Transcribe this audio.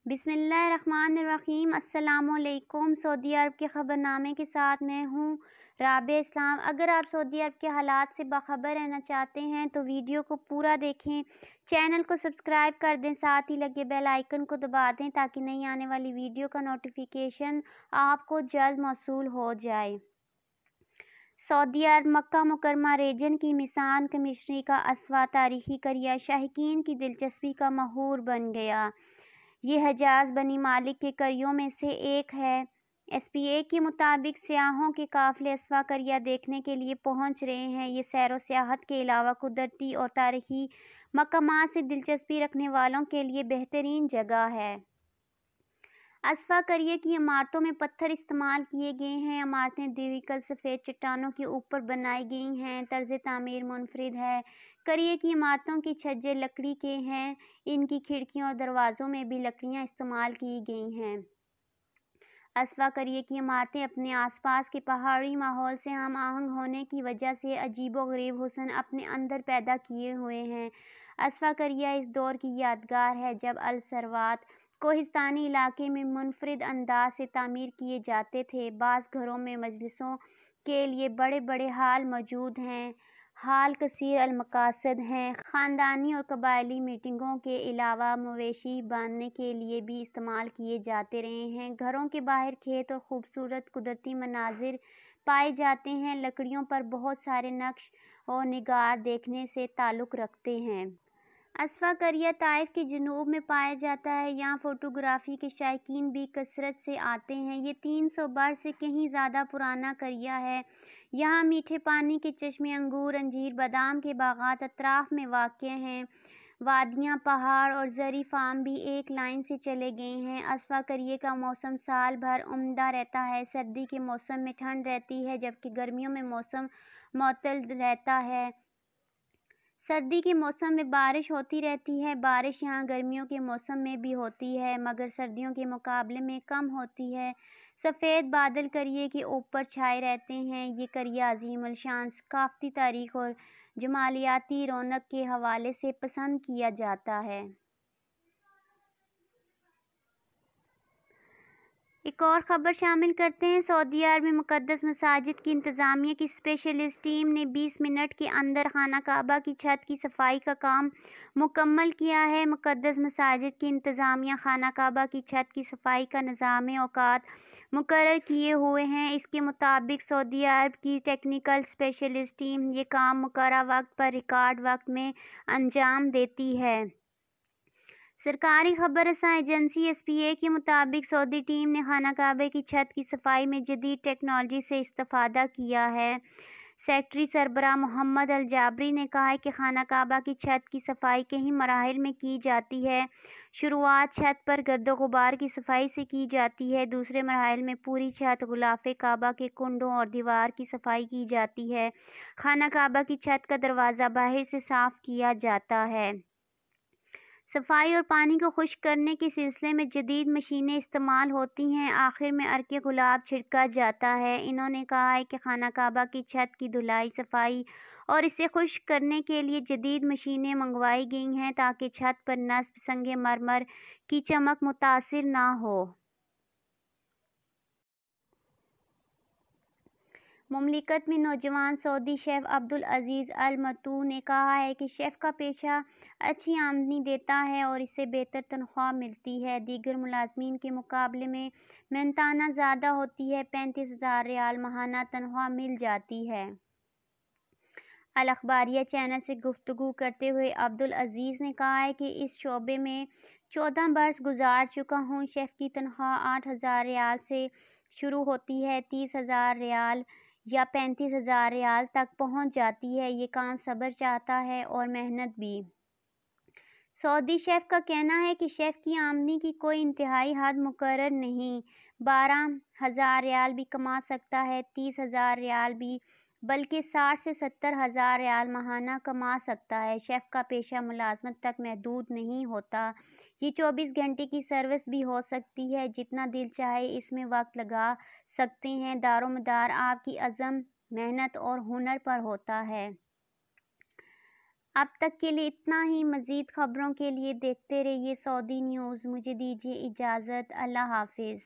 بسم اللہ الرحمن الرحیم۔ السلام علیکم۔ سعودی عرب کے خبرنامے کے ساتھ میں ہوں رابعہ اسلام۔ اگر آپ سعودی عرب کے حالات سے باخبر رہنا چاہتے ہیں تو ویڈیو کو پورا دیکھیں، چینل کو سبسکرائب کر دیں، ساتھ ہی لگے بیل آئیکن کو دبا دیں تاکہ نئی آنے والی ویڈیو کا نوٹیفیکیشن آپ کو جلد موصول ہو جائے۔ سعودی عرب مکہ مکرمہ ریجن کی میثان کمشنری کا اسوا تاریخی قریہ شائقین کی دلچسپی کا محور بن گیا۔ یہ حجاز بنی مالک کے قریوں میں سے ایک ہے۔ ایس پی اے کے مطابق سیاحوں کے قافلے اسوا قریہ دیکھنے کے لیے پہنچ رہے ہیں۔ یہ سیر و سیاحت کے علاوہ قدرتی اور تاریخی مقامات سے دلچسپی رکھنے والوں کے لیے بہترین جگہ ہے۔ اسوا قریہ کی عمارتوں میں پتھر استعمال کیے گئے ہیں۔ عمارتیں دیویکل سفید چٹانوں کے اوپر بنائی گئی ہیں۔ طرز تعمیر منفرد ہے۔ قریہ کی عمارتوں کی چھجے لکڑی کے ہیں۔ ان کی کھڑکیوں اور دروازوں میں بھی لکڑیاں استعمال کی گئی ہیں۔ اسوا قریہ کی عمارتیں اپنے آس پاس کے پہاڑی ماحول سے ہم آہنگ ہونے کی وجہ سے عجیب و غریب حسن اپنے اندر پیدا کیے ہوئے ہیں۔ اسوا قریہ اس دور کی یادگار ہے جب الثروات کوہستانی علاقے میں منفرد انداز سے تعمیر کیے جاتے تھے۔ بعض گھروں میں مجلسوں کے لیے بڑے بڑے ہال موجود ہیں۔ ہال کثیر المقاصد ہیں۔ خاندانی اور قبائلی میٹنگوں کے علاوہ مویشی باندھنے کے لیے بھی استعمال کیے جاتے رہے ہیں۔ گھروں کے باہر کھیت اور خوبصورت قدرتی مناظر پائے جاتے ہیں۔ لکڑیوں پر بہت سارے نقش و نگار دیکھنے سے تعلق رکھتے ہیں۔ اسوا قریہ طائف کے جنوب میں پایا جاتا ہے۔ یہاں فوٹوگرافی کے شائقین بھی کثرت سے آتے ہیں۔ یہ 300 برس سے کہیں زیادہ پرانا قریہ ہے۔ یہاں میٹھے پانی کے چشمے، انگور، انجیر، بادام کے باغات اطراف میں واقع ہیں۔ وادیاں، پہاڑ اور زرعی فارم بھی ایک لائن سے چلے گئے ہیں۔ اسوا قریہ کا موسم سال بھر عمدہ رہتا ہے۔ سردی کے موسم میں ٹھنڈ رہتی ہے جبکہ گرمیوں میں موسم معتدل رہتا ہے۔ سردی کے موسم میں بارش ہوتی رہتی ہے۔ بارش یہاں گرمیوں کے موسم میں بھی ہوتی ہے مگر سردیوں کے مقابلے میں کم ہوتی ہے۔ سفید بادل قریہ کے اوپر چھائے رہتے ہیں۔ یہ قریہ عظیم الشان ثقافتی تاریخ اور جمالیاتی رونق کے حوالے سے پسند کیا جاتا ہے۔ ایک اور خبر شامل کرتے ہیں۔ سعودی عرب میں مقدس مساجد کی انتظامیہ کی اسپیشلسٹ ٹیم نے 20 منٹ کے اندر خانہ کعبہ کی چھت کی صفائی کا کام مکمل کیا ہے۔ مقدس مساجد کی انتظامیہ خانہ کعبہ کی چھت کی صفائی کا نظام اوقات مقرر کیے ہوئے ہیں۔ اس کے مطابق سعودی عرب کی ٹیکنیکل اسپیشلسٹ ٹیم یہ کام مقررہ وقت پر ریکارڈ وقت میں انجام دیتی ہے۔ سرکاری خبر رساں ایجنسی ایس پی اے کے مطابق سعودی ٹیم نے خانہ کعبہ کی چھت کی صفائی میں جدید ٹیکنالوجی سے استفادہ کیا ہے۔ سیکریٹری سربراہ محمد الجابری نے کہا کہ خانہ کعبہ کی چھت کی صفائی کئی مراحل میں کی جاتی ہے۔ شروعات چھت پر گرد و غبار کی صفائی سے کی جاتی ہے۔ دوسرے مراحل میں پوری چھت، غلاف کعبہ کے کنڈوں اور دیوار کی صفائی کی جاتی ہے۔ خانہ کعبہ کی چھت کا دروازہ باہر سے صاف کیا جاتا ہے۔ صفائی اور پانی کو خشک کرنے کے سلسلے میں جدید مشینیں استعمال ہوتی ہیں۔ آخر میں عرق گلاب چھڑکا جاتا ہے۔ انہوں نے کہا کہ خانہ کعبہ کی چھت کی دھلائی، صفائی اور اسے خشک کرنے کے لیے جدید مشینیں منگوائی گئی ہیں تاکہ چھت پر نصب سنگ مرمر کی چمک متاثر نہ ہو۔ مملکت میں نوجوان سعودی شیف عبدالعزیز المتوع نے کہا ہے کہ شیف کا پیشہ اچھی آمدنی دیتا ہے اور اس سے بہتر تنخواہ ملتی ہے۔ دیگر ملازمین کے مقابلے میں محنتانہ زیادہ ہوتی ہے۔ 35,000 ریال ماہانہ تنخواہ مل جاتی ہے۔ الاخباریہ چینل سے گفتگو کرتے ہوئے عبدالعزیز نے کہا کہ اس شعبے میں 14 برس گزار چکا ہوں۔ شیف کی تنخواہ 8,000 ریال سے شروع ہوتی ہے، 30,000 ریال یا 35,000 ریال تک پہنچ جاتی ہے۔ یہ کام صبر چاہتا ہے اور محنت بھی۔ سعودی شیف کا کہنا ہے کہ شیف کی آمدنی کی کوئی انتہائی حد مقرر نہیں، 12,000 ریال بھی کما سکتا ہے، 30,000 ریال بھی، بلکہ 60 سے 70,000 ریال ماہانہ کما سکتا ہے۔ شیف کا پیشہ ملازمت تک محدود نہیں ہوتا، یہ 24 گھنٹے کی سروس بھی ہو سکتی ہے۔ جتنا دل چاہے اس میں وقت لگا سکتے ہیں۔ دارومدار آپ کی عزم، محنت اور ہنر پر ہوتا ہے۔ اب تک کے لیے اتنا ہی۔ مزید خبروں کے لیے دیکھتے رہیے سعودی نیوز۔ مجھے دیجیے اجازت، اللہ حافظ۔